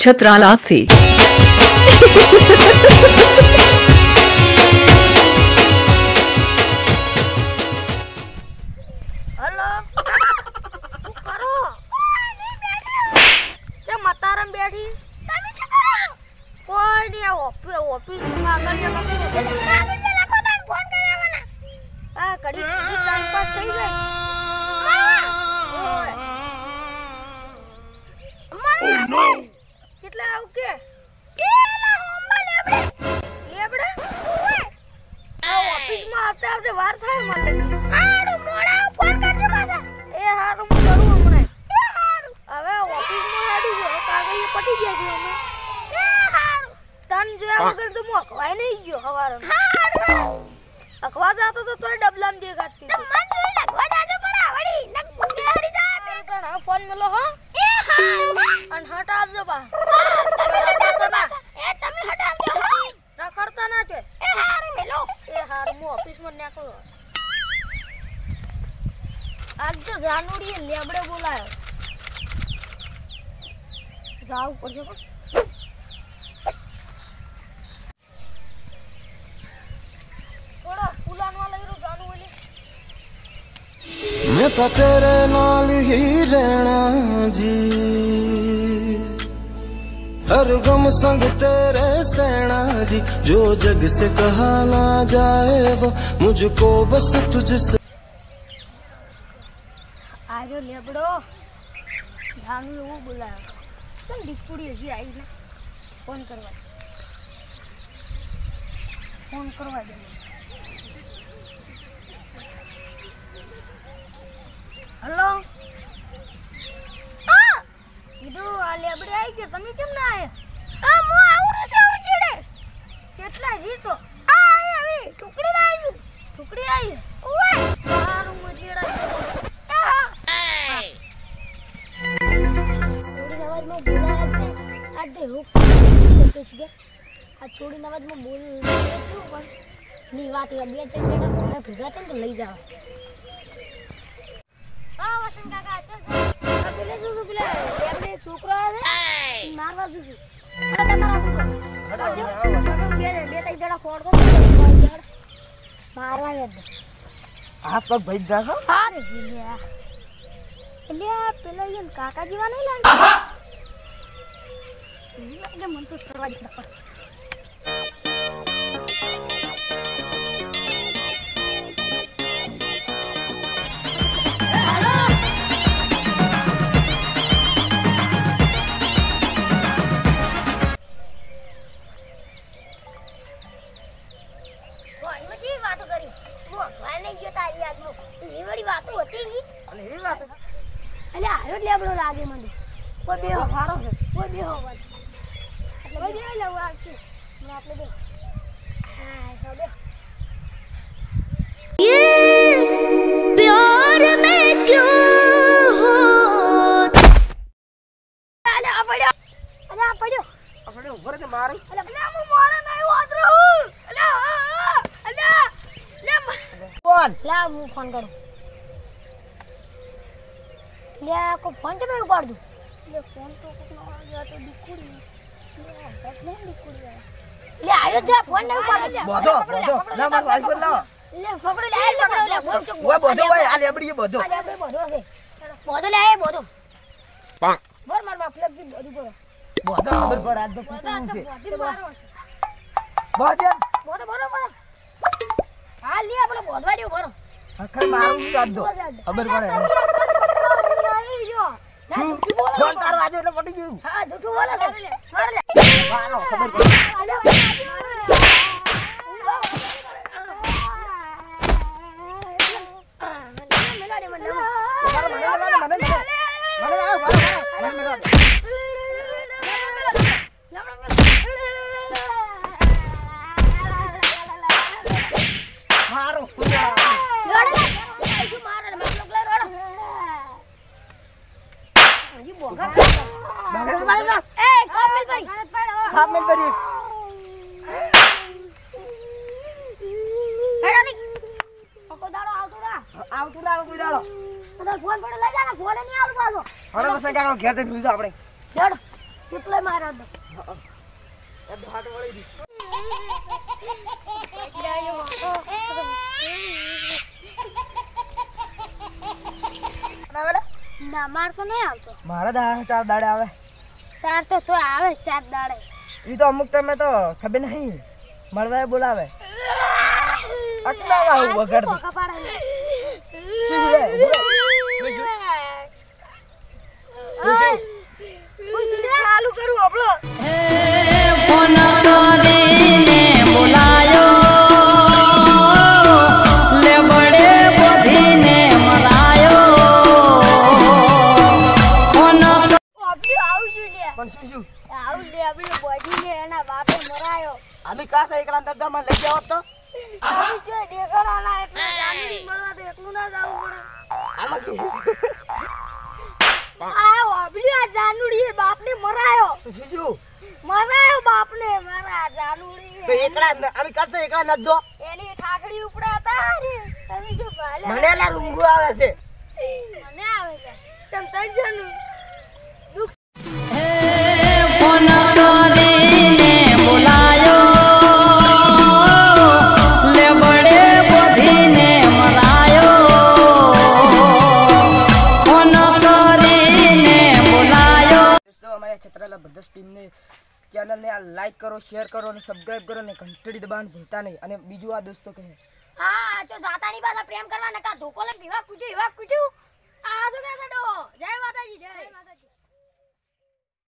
छत्रालाथी। Hello करो क्या मतारम बैठी તમે શું કરો કોઈ નહીં ઓફિસ માં કાગળિયા લખો કાગળિયા લખો તને ફોન કરાવવાના આ કડી ટાઈમ પાસ થઈ જાય કેટલા આવ કે કેલા હોમ્બા લેબડે ઓય આ ઓફિસ માં આવતે વાર થાય મને આડો મોડા ફોન કરજો પાછા એ હારું હું કરું હમણે એ હારું હવે ઓફિસ માં હેડી જો કાગળિયા પટી ગયા છે અમે એ હારું તન જોયા વગર તો હું અખવાય નહીં ગયો હવારે હારું અખવા જાતો તો તોય ડબલામ દે ગાતી તો મન જોઈ લખવા જાજો પર આવડી નક મુંગે હરી જા તે કણ ફોન મેલો હો એ હારું અન હટાવજો બા તમે હટાવજો બા એ તમે હટાવજો હો રખડતા ના છે એ હારું મેલો એ હારું હું ઓફિસ માં નીકળો आज तो जानूरी लेबड़े बोलायो जाओ पड़े थोड़ा पुलान वाला हीरो जानू वाली मैं तो तेरे नाल ही रहना जी हर गम संग तेरे सहना जी जो जग से कहा ना जाए वो मुझको बस तुझसे आजो लेबड़ो जानू वो बोलायो चल डिस्पुड़ी हजी आई ना फोन करवा दे हेलो हां कीधु आ लेबड़ी आई के તમે કેમ ના આયા આ મો આવું છે ઉચીડે કેટલા જીતો આ આઈ હવે ટુકડી આવી છું ટુકડી આવી ઓય મારું મુજીડા में बोला से आ दे हुक कुछ के आ छोड़ी नवाज में बोल छु पण ની વાત એ બે ત્રણ જણા મોડા ભેગા થઈને તો લઈ જાવ આ વસંત કાકા ચલ આ પેલે જો પેલે એમને એક છોકરો આવે મારવા જો છું અરે તમારા છોકરો બે ત્રણ જણા ફોડ કરો મારવા યાદ આ પગ ભાઈ જાસો અરે લ્યા લ્યા પેલા યન કાકા જીવા નહીં લાગે એટલે મન તો સરવા જ પડે વાતો કરી હું અખવાય નહીં ગયો તારી યાદમાં એ વળી વાતો હતી અને એવી વાત એટલે આયો લેબડો લાગે મને કોઈ બે હારો છે કોઈ બે હોવા કોઈ બે લેવા આવશે આપણે બે હા હવે ये प्यार में क्यों हो अरे आ પડ્યો આપણે ઉભર છે મારી અલે હું મારે નહીં વાતરું અલે ફોન લા હું ફોન કરું લે કો ફોન છે મેં ઉપાડ દઉં લે ફોન તો કોનો આ ગયા તો દીકુડી લે દીકુડી લે આયો જા ફોન નહીં ઉપાડ બોધો ના માર વાઈફ પર લાવ લે ફકડો લે ફોન તો ઓય બોધો ભાઈ આ લેબડી બોધો આ લેબડી બોધો છે બોધો લે બોધો પાંક બોર માર બાપ લગજી બોધો બોધો ખબર પડ આ તો કુતું છે બોધો હા લે આપણે બોધવા દેવું કરો આખર મારું સાથ દો ખબર પડે નહીં જો ફોન તારો આજે એટલે પડી ગયું હા જૂઠું બોલે છે માર લે મારો ખબર પડે કેટલે મારા દો એ હાટ વળી દી ના માર તો નહીં આવતો મારા દા 4 દાડે આવે તાર તો આવે 4 દાડે ઈ તો અમુક ટાઈમે તો ખબર નહીં મળવાય બોલાવે અટલા આવું વગર ચાલુ કરું આપણો ફોન કરીને બોલાયો લે બડે બધીને મરાયો ફોન ઓબલી આવું જોઈએ પણ શું આવું લે આપણી બોડી ને એના બાપે મરાયો અમે કાસા એકલા દદ્દા માં લઈ જાવ તો આવી જો દેખાડાના એટલે જાનવી મળવા તો એકલું ના જાવું આમાં પડે આ ઓબલી આ જાનુડી બાપને મરાયો તો શું મરાયો બાપને મારા જાનુડી તો એકલા અમે કાસા એકલા ન દો એની ઠાકડી ઉપડા હતા ને તમે જો ભાલે મને ના રૂંગુ આવે છે મને આવે છે તમ તઈ જાનું ફોન કરીને બોલાયો લે બડે બધીને મરાયો ફોન કરીને બોલાયો દોસ્તો અમારી છત્રાલા બ્રધર્સ ટીમને ચેનલને આ લાઈક કરો શેર કરો અને સબસ્ક્રાઇબ કરો અને ઘંટડી દબાવવાનું ભૂલતા નહીં અને બીજું આ દોસ્તો કહે હા જો જાતાની પાછા પ્રેમ કરવા નકા ધોકો લઈ પીવા કૂટ્યું એવા કૂટ્યું આ શું કહે છે ડો જય માતાજી જય માતાજી